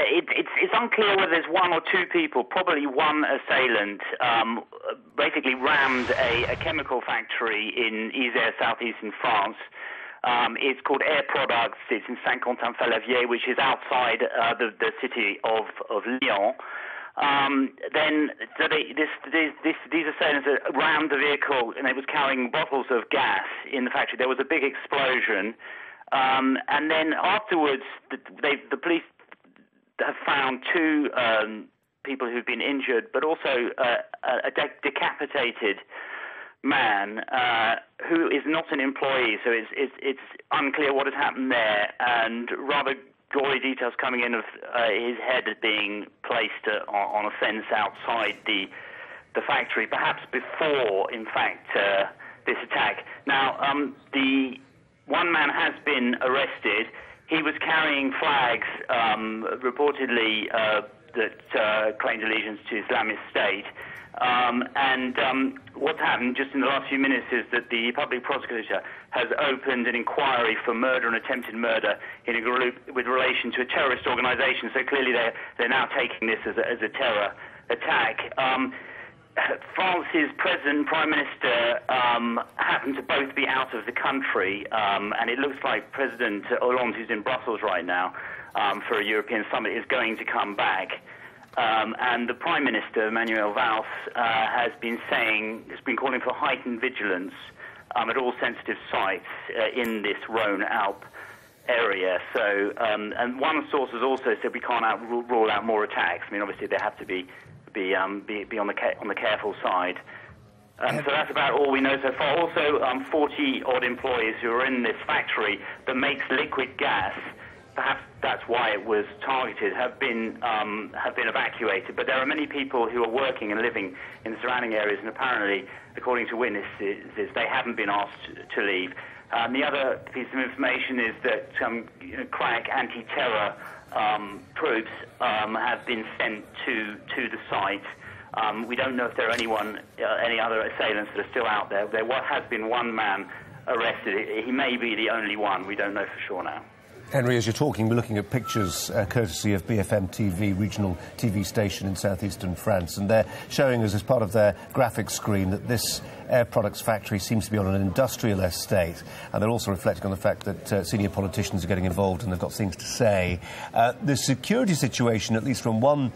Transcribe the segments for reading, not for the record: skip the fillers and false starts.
it's unclear whether there's one or two people. Probably one assailant basically rammed a chemical factory in Isère, southeastern France. It's called Air Products. It's in Saint-Quentin-Fallavier, which is outside the city of Lyon. These assailants rammed the vehicle, and it was carrying bottles of gas in the factory. There was a big explosion, and then afterwards, the police have found two people who've been injured, but also a decapitated man who is not an employee. So it's unclear what has happened there, and rather gory details coming in of his head being placed on a fence outside the factory, perhaps before, in fact, this attack. Now, the one man has been arrested. He was carrying flags, reportedly, that claimed allegiance to Islamist State. What's happened just in the last few minutes is that the public prosecutor has opened an inquiry for murder and attempted murder in a group with relation to a terrorist organisation. So clearly they're now taking this as a terror attack. France's president and prime minister happen to both be out of the country, and it looks like President Hollande, who's in Brussels right now for a European summit, is going to come back. And the Prime Minister, Manuel Valls, has been calling for heightened vigilance at all sensitive sites in this Rhône-Alpes area. So, and one source has also said we can't rule out more attacks. I mean, obviously they have to be on the careful side. So that's about all we know so far. Also, 40-odd employees who are in this factory that makes liquid gas. Perhaps that's why it was targeted, have been evacuated. But there are many people who are working and living in the surrounding areas, and apparently, according to witnesses, they haven't been asked to leave. The other piece of information is that crack anti-terror troops have been sent to the site. We don't know if there are any other assailants that are still out there. There has been one man arrested. He may be the only one. We don't know for sure now. Henry, as you're talking, we're looking at pictures courtesy of BFM TV, regional TV station in southeastern France, and they're showing us as part of their graphic screen that this Air Products factory seems to be on an industrial estate, and they're also reflecting on the fact that senior politicians are getting involved and they've got things to say. The security situation, at least from one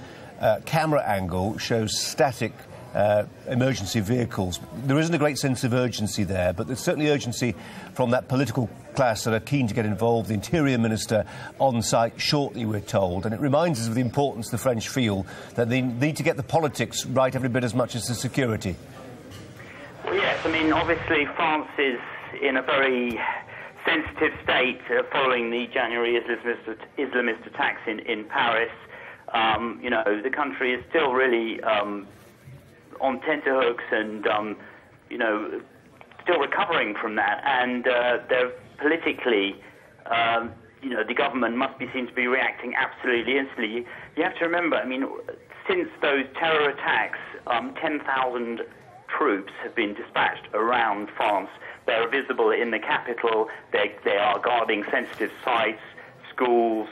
camera angle, shows static emergency vehicles. There isn't a great sense of urgency there, but there's certainly urgency from that political class that are keen to get involved. The Interior Minister on site shortly, we're told, and it reminds us of the importance the French feel that they need to get the politics right every bit as much as the security. Well, yes, I mean, obviously France is in a very sensitive state following the January Islamist attacks in Paris. You know, the country is still really on tenterhooks and, you know, still recovering from that. And they're politically, you know, the government must be seen to be reacting absolutely instantly. You have to remember, I mean, since those terror attacks, 10,000 troops have been dispatched around France. They're visible in the capital. They are guarding sensitive sites, schools,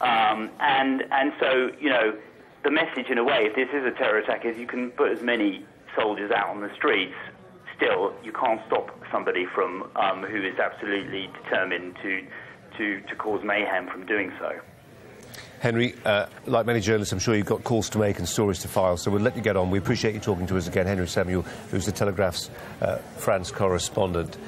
and so, you know, the message, in a way, if this is a terror attack, is you can put as many soldiers out on the streets. Still, you can't stop somebody from who is absolutely determined to cause mayhem from doing so. Henry, like many journalists, I'm sure you've got calls to make and stories to file, so we'll let you get on. We appreciate you talking to us again, Henry Samuel, who's the Telegraph's France correspondent.